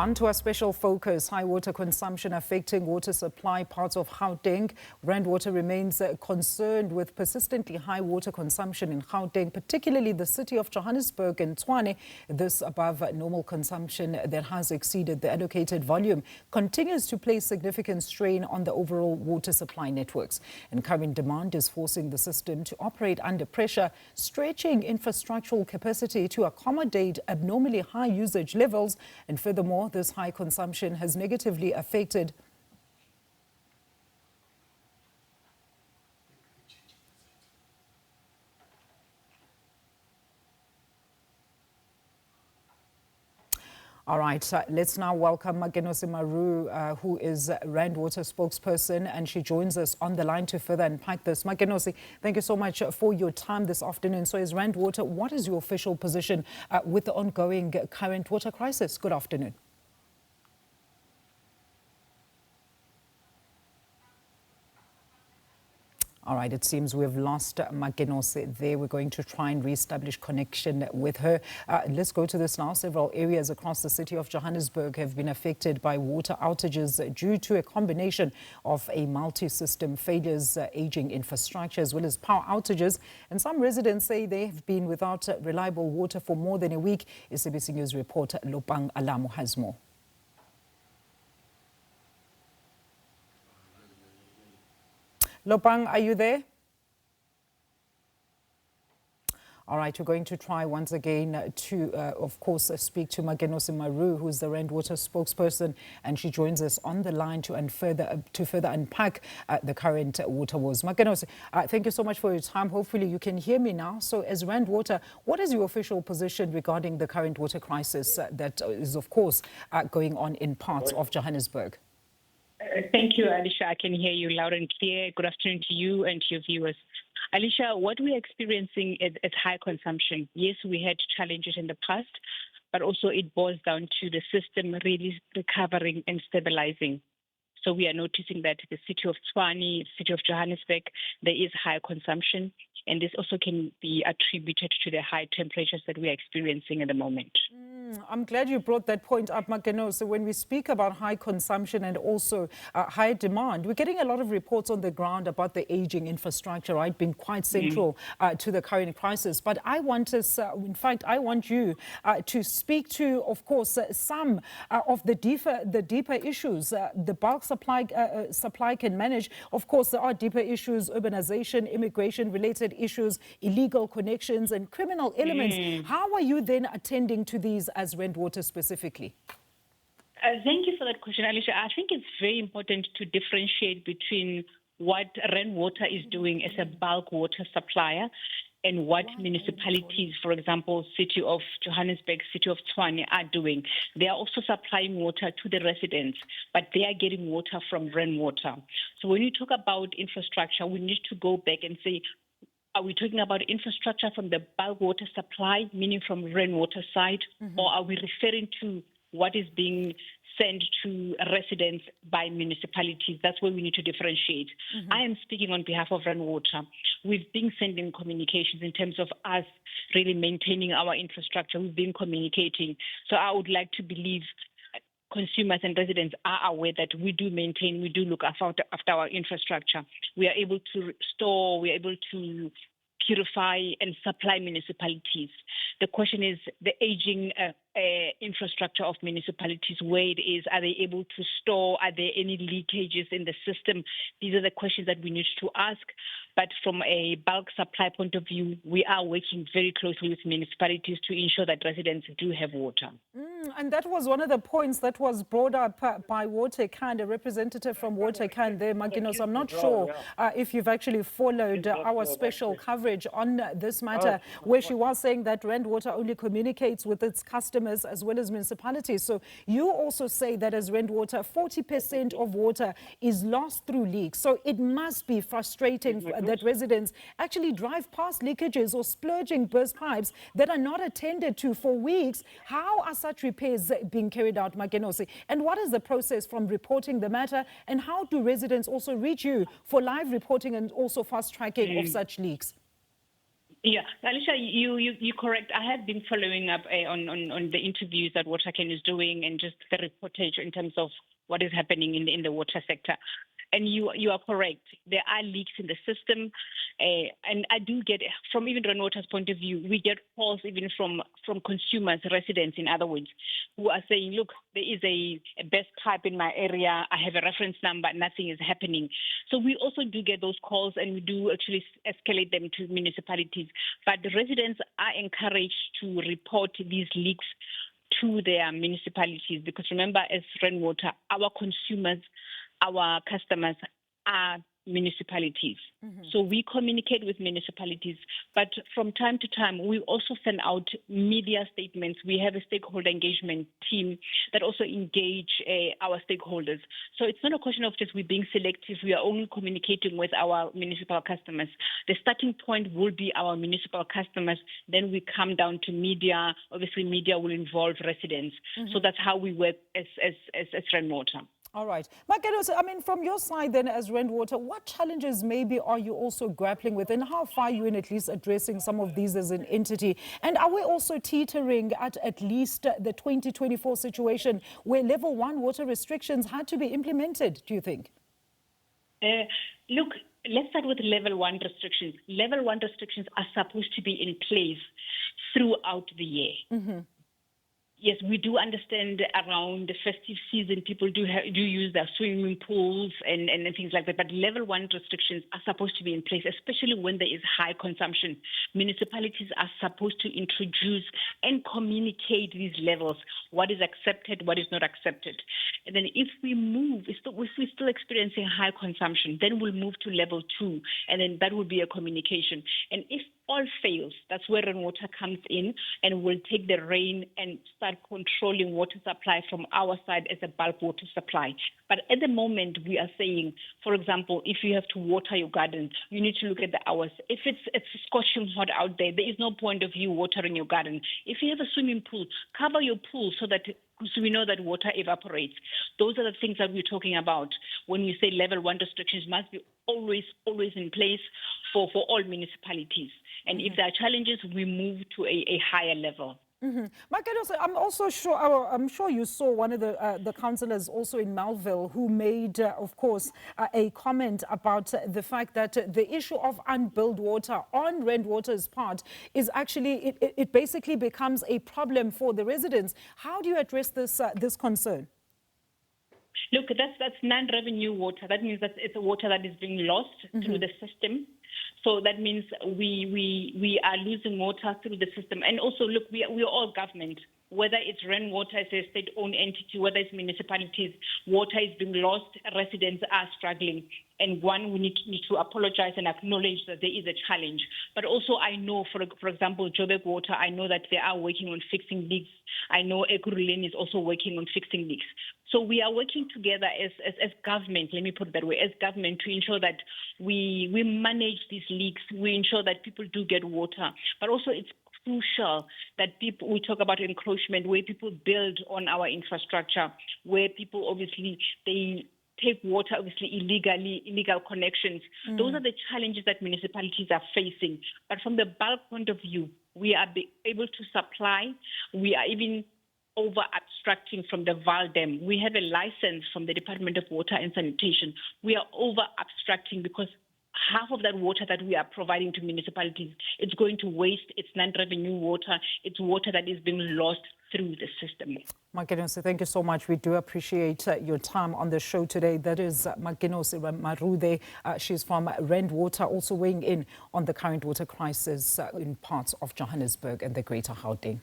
On to a special focus, high water consumption affecting water supply parts of Gauteng. Rand Water remains concerned with persistently high water consumption in Gauteng, particularly the city of Johannesburg and Tshwane. This above normal consumption that has exceeded the allocated volume continues to place significant strain on the overall water supply networks. And current demand is forcing the system to operate under pressure, stretching infrastructural capacity to accommodate abnormally high usage levels. And furthermore, this high consumption has negatively affected All right, let's now welcome Makenosi Maroo, who is Rand Water spokesperson, and she joins us on the line to further unpack this. Makenosi, thank you so much for your time this afternoon. So as Rand Water, what is your official position with the ongoing current water crisis? Good afternoon. All right, it seems we've lost Makenosi there. We're going to try and re-establish connection with her. Let's go to this now. Several areas across the city of Johannesburg have been affected by water outages due to a combination of a multi-system failures, aging infrastructure, as well as power outages. And some residents say they have been without reliable water for more than a week. SABC News reporter Lopang Alamo has more. Lopang, are you there? All right, we're going to try once again to, of course, speak to Makenosi Maroo, who is the Rand Water spokesperson, and she joins us on the line to further unpack the current water woes. Makenosi, thank you so much for your time. Hopefully you can hear me now. So as Rand Water, what is your official position regarding the current water crisis that is, of course, going on in parts of Johannesburg? Thank you, Alicia. I can hear you loud and clear. Good afternoon to you and to your viewers. Alicia, what we're experiencing is high consumption. Yes, we had challenges in the past, but also it boils down to the system really recovering and stabilizing. So we are noticing that the city of Tshwane, city of Johannesburg, there is high consumption, and this also can be attributed to the high temperatures that we are experiencing at the moment. I'm glad you brought that point up, Makenosi. So when we speak about high consumption and also high demand, we're getting a lot of reports on the ground about the aging infrastructure, right, being quite central to the current crisis. But I want us, in fact, I want you to speak to, of course, some of the deeper issues the bulk supply can manage. Of course, there are deeper issues: urbanization, immigration-related issues, illegal connections, and criminal elements. How are you then attending to these as Rand Water specifically? Thank you for that question, Alicia. I think it's very important to differentiate between what Rand Water is doing as a bulk water supplier and what municipalities, for example, City of Johannesburg, City of Tshwane, are doing. They are also supplying water to the residents, but they are getting water from Rand Water. So when you talk about infrastructure, we need to go back and say, are we talking about infrastructure from the bulk water supply, meaning from Rand Water side, or are we referring to what is being sent to residents by municipalities? That's where we need to differentiate. I am speaking on behalf of Rand Water. We've been sending communications in terms of us really maintaining our infrastructure. We've been communicating. So I would like to believe consumers and residents are aware that we do maintain, we do look after our infrastructure. We are able to store, we are able to purify and supply municipalities. The question is the aging infrastructure of municipalities, where it is. Are they able to store? Are there any leakages in the system? These are the questions that we need to ask. But from a bulk supply point of view, we are working very closely with municipalities to ensure that residents do have water. And that was one of the points that was brought up by Watercan, a representative from Watercan there, Makenosi. I'm not sure if you've actually followed our special coverage on this matter, where she was saying that Rand Water only communicates with its customers as well as municipalities. So you also say that as Rand Water, 40% of water is lost through leaks. So it must be frustrating that residents actually drive past leakages or splurging burst pipes that are not attended to for weeks. How are such repairs being carried out, Makenosi? And what is the process from reporting the matter? And how do residents also reach you for live reporting and also fast tracking of such leaks? Yeah, Alicia, you're correct. I have been following up on the interviews that WaterCan is doing and just the reportage in terms of what is happening in the water sector. And you are correct. There are leaks in the system, and I do get, from even Rainwater's point of view, we get calls even from consumers, residents, in other words, who are saying, look, there is a best pipe in my area. I have a reference number. Nothing is happening. So we also do get those calls, and we do actually escalate them to municipalities. But the residents are encouraged to report these leaks to their municipalities, because remember, as Rainwater, our consumers, our customers are municipalities. So we communicate with municipalities, but from time to time, we also send out media statements. We have a stakeholder engagement team that also engage our stakeholders. So it's not a question of just we being selective. We are only communicating with our municipal customers. The starting point will be our municipal customers. Then we come down to media. Obviously, media will involve residents. So that's how we work as Rainwater. All right. Makenosi, I mean, from your side then as Rainwater, what challenges maybe are you also grappling with, and how far are you in at least addressing some of these as an entity? And are we also teetering at least the 2024 situation where level 1 water restrictions had to be implemented, do you think? Look, let's start with level 1 restrictions. Level 1 restrictions are supposed to be in place throughout the year. Yes, we do understand around the festive season, people do use their swimming pools and things like that. But level 1 restrictions are supposed to be in place, especially when there is high consumption. Municipalities are supposed to introduce and communicate these levels, what is accepted, what is not accepted. And then if we move, if we're still experiencing high consumption, then we'll move to level 2, and then that will be a communication. And if all fails, that's where Rainwater comes in and will take the rein and start controlling water supply from our side as a bulk water supply. But at the moment, we are saying, for example, if you have to water your garden, you need to look at the hours. If it's scorching hot out there, there is no point of you watering your garden. If you have a swimming pool, cover your pool so we know that water evaporates. Those are the things that we're talking about when we say level 1 restrictions must be always in place for all municipalities. And if there are challenges, we move to a higher level. Makenosi, I'm sure you saw one of the councillors also in Melville who made, of course, a comment about the fact that the issue of unbilled water on Rainwater's part is actually, it basically becomes a problem for the residents. How do you address this concern? Look, that's non-revenue water. That means that it's water that is being lost through the system. So that means we are losing water through the system. And also, look, we are all government. Whether it's Rainwater as a state-owned entity, whether it's municipalities, water is being lost, residents are struggling. And one, we need to apologize and acknowledge that there is a challenge. But also, I know, for example, Joburg Water, I know that they are working on fixing leaks. I know Ekurhuleni is also working on fixing leaks. So we are working together as government, let me put it that way, as government to ensure that we manage these leaks, we ensure that people do get water. But also it's crucial that we talk about encroachment, where people build on our infrastructure, where people obviously, they take water, obviously illegal connections. Those are the challenges that municipalities are facing. But from the bulk point of view, we are able to supply. We are even over abstracting from the Val Dam. We have a license from the Department of Water and Sanitation. We are over abstracting because half of that water that we are providing to municipalities, it's going to waste. It's non-revenue water. It's water that is being lost through the system. Makenosi, thank you so much. We do appreciate your time on the show today. That is Makenosi Maroo there. She's from Rainwater, also weighing in on the current water crisis in parts of Johannesburg and the Greater Gauteng.